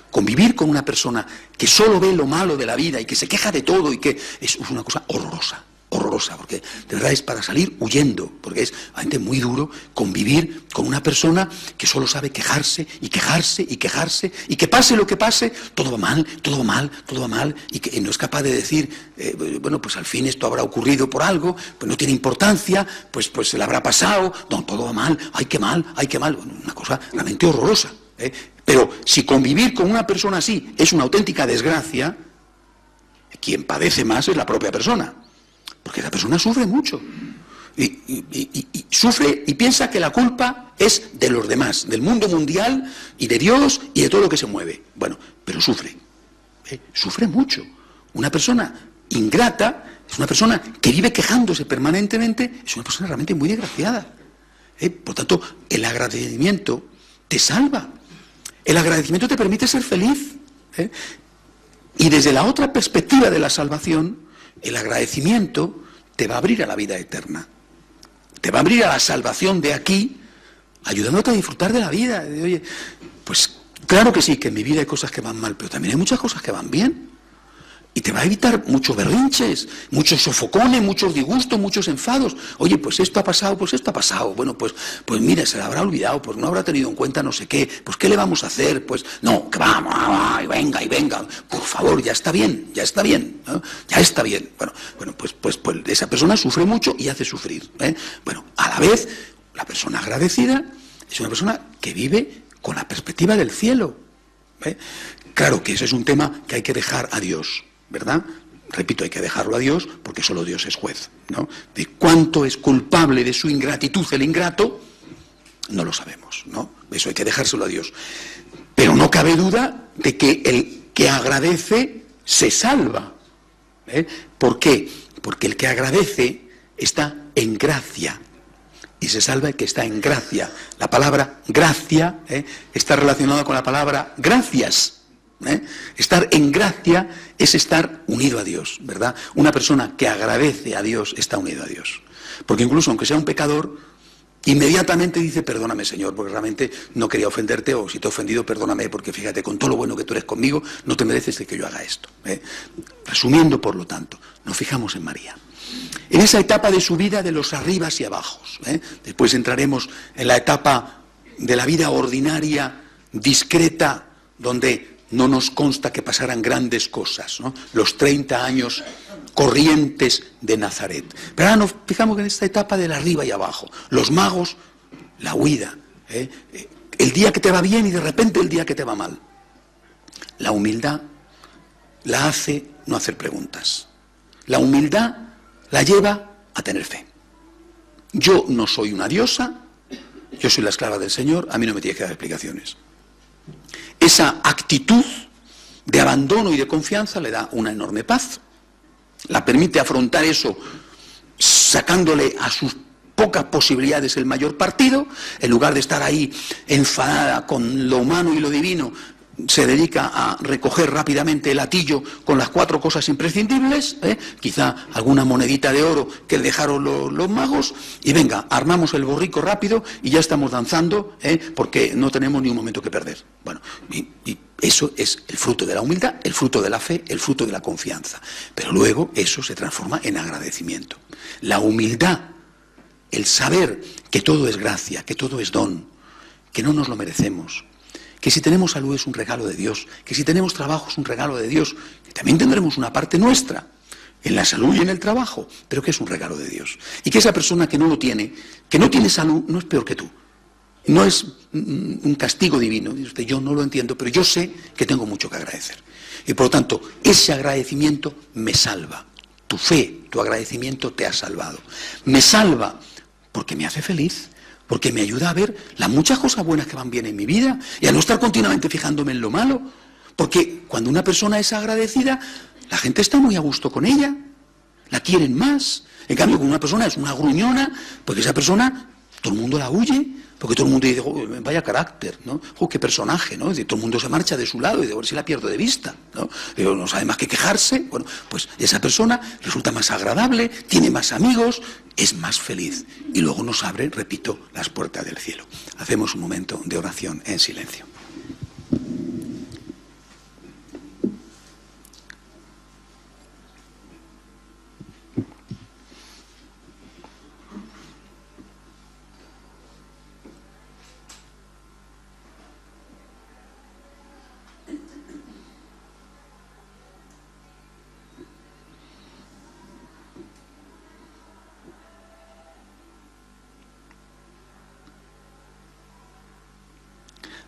Convivir con una persona que solo ve lo malo de la vida y que se queja de todo y que es una cosa horrorosa. Horrorosa, porque de verdad es para salir huyendo, porque es realmente muy duro convivir con una persona que solo sabe quejarse y quejarse y quejarse, y que pase lo que pase, todo va mal, todo va mal, todo va mal, y que no es capaz de decir, bueno, pues al fin esto habrá ocurrido por algo, pues no tiene importancia, pues se le habrá pasado, no, todo va mal, ay, qué mal, bueno, una cosa realmente horrorosa. Pero si convivir con una persona así es una auténtica desgracia, quien padece más es la propia persona. Porque la persona sufre mucho. Y sufre y piensa que la culpa es de los demás, del mundo mundial y de Dios y de todo lo que se mueve. Bueno, pero sufre. Sufre mucho. Una persona ingrata es una persona que vive quejándose permanentemente, es una persona realmente muy desgraciada. Por tanto, el agradecimiento te salva. El agradecimiento te permite ser feliz. Y desde la otra perspectiva de la salvación, el agradecimiento te va a abrir a la vida eterna. te va a abrir a la salvación de aquí, ayudándote a disfrutar de la vida. Oye, pues claro que sí, que en mi vida hay cosas que van mal, pero también hay muchas cosas que van bien. Y te va a evitar muchos berrinches, muchos sofocones, muchos disgustos, muchos enfados. Oye, pues esto ha pasado, pues esto ha pasado. Bueno, pues mira, se le habrá olvidado, pues no habrá tenido en cuenta no sé qué. Pues ¿qué le vamos a hacer? Pues no, que vamos, y venga. Por favor, ya está bien, ¿no? Ya está bien. Bueno, pues esa persona sufre mucho y hace sufrir, ¿eh? Bueno, a la vez, la persona agradecida es una persona que vive con la perspectiva del cielo, ¿eh? Claro que ese es un tema que hay que dejar a Dios, ¿verdad? Repito, hay que dejarlo a Dios porque solo Dios es juez, ¿no? De cuánto es culpable de su ingratitud el ingrato, no lo sabemos, ¿no? Eso hay que dejárselo a Dios. Pero no cabe duda de que el que agradece se salva, ¿eh? ¿Por qué? Porque el que agradece está en gracia. Y se salva el que está en gracia. La palabra gracia, está relacionada con la palabra gracias. Estar en gracia es estar unido a Dios, ¿verdad? Una persona que agradece a Dios está unido a Dios. Porque incluso aunque sea un pecador, inmediatamente dice, perdóname, Señor, porque realmente no quería ofenderte, o si te he ofendido, perdóname, porque fíjate, con todo lo bueno que tú eres conmigo, no te mereces de que yo haga esto. Resumiendo, por lo tanto, nos fijamos en María. En esa etapa de su vida de los arribas y abajos, después entraremos en la etapa de la vida ordinaria, discreta, donde no nos consta que pasaran grandes cosas, ¿no? Los 30 años corrientes de Nazaret. Pero ahora nos fijamos en esta etapa del arriba y abajo. Los magos, la huida, el día que te va bien y de repente el día que te va mal. La humildad la hace no hacer preguntas. La humildad la lleva a tener fe. Yo no soy una diosa, yo soy la esclava del Señor, a mí no me tienes que dar explicaciones. Esa actitud de abandono y de confianza le da una enorme paz. La permite afrontar eso sacándole a sus pocas posibilidades el mayor partido. En lugar de estar ahí enfadada con lo humano y lo divino, se dedica a recoger rápidamente el hatillo con las 4 cosas imprescindibles, quizá alguna monedita de oro que le dejaron los magos, y venga, armamos el borrico rápido y ya estamos danzando, porque no tenemos ni un momento que perder. Bueno, y eso es el fruto de la humildad, el fruto de la fe, el fruto de la confianza. Pero luego eso se transforma en agradecimiento. La humildad, el saber que todo es gracia, que todo es don, que no nos lo merecemos, que si tenemos salud es un regalo de Dios, que si tenemos trabajo es un regalo de Dios, que también tendremos una parte nuestra en la salud y en el trabajo, pero que es un regalo de Dios. Y que esa persona que no lo tiene, que no tiene salud, no es peor que tú. No es un castigo divino. Dice usted, yo no lo entiendo, pero yo sé que tengo mucho que agradecer. Y por lo tanto, ese agradecimiento me salva. Tu fe, tu agradecimiento te ha salvado. Me salva porque me hace feliz. Porque me ayuda a ver las muchas cosas buenas que van bien en mi vida y a no estar continuamente fijándome en lo malo. Porque cuando una persona es agradecida, la gente está muy a gusto con ella, la quieren más. En cambio, cuando una persona es una gruñona, pues esa persona, todo el mundo la huye, porque todo el mundo dice, oh, vaya carácter, ¿no? Oh, qué personaje, ¿no? Es decir, todo el mundo se marcha de su lado y dice, a ver si la pierdo de vista, ¿no? Pero no sabe más que quejarse. Bueno, pues esa persona resulta más agradable, tiene más amigos, es más feliz. Y luego nos abre, repito, las puertas del cielo. Hacemos un momento de oración en silencio.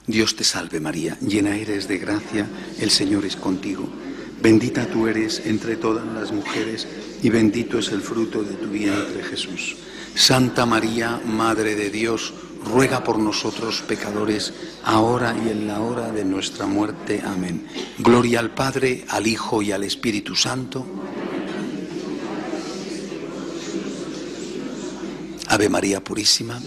Dios te salve María, llena eres de gracia, el Señor es contigo. Bendita tú eres entre todas las mujeres y bendito es el fruto de tu vientre Jesús. Santa María, Madre de Dios, ruega por nosotros pecadores, ahora y en la hora de nuestra muerte. Amén. Gloria al Padre, al Hijo y al Espíritu Santo. Ave María Purísima.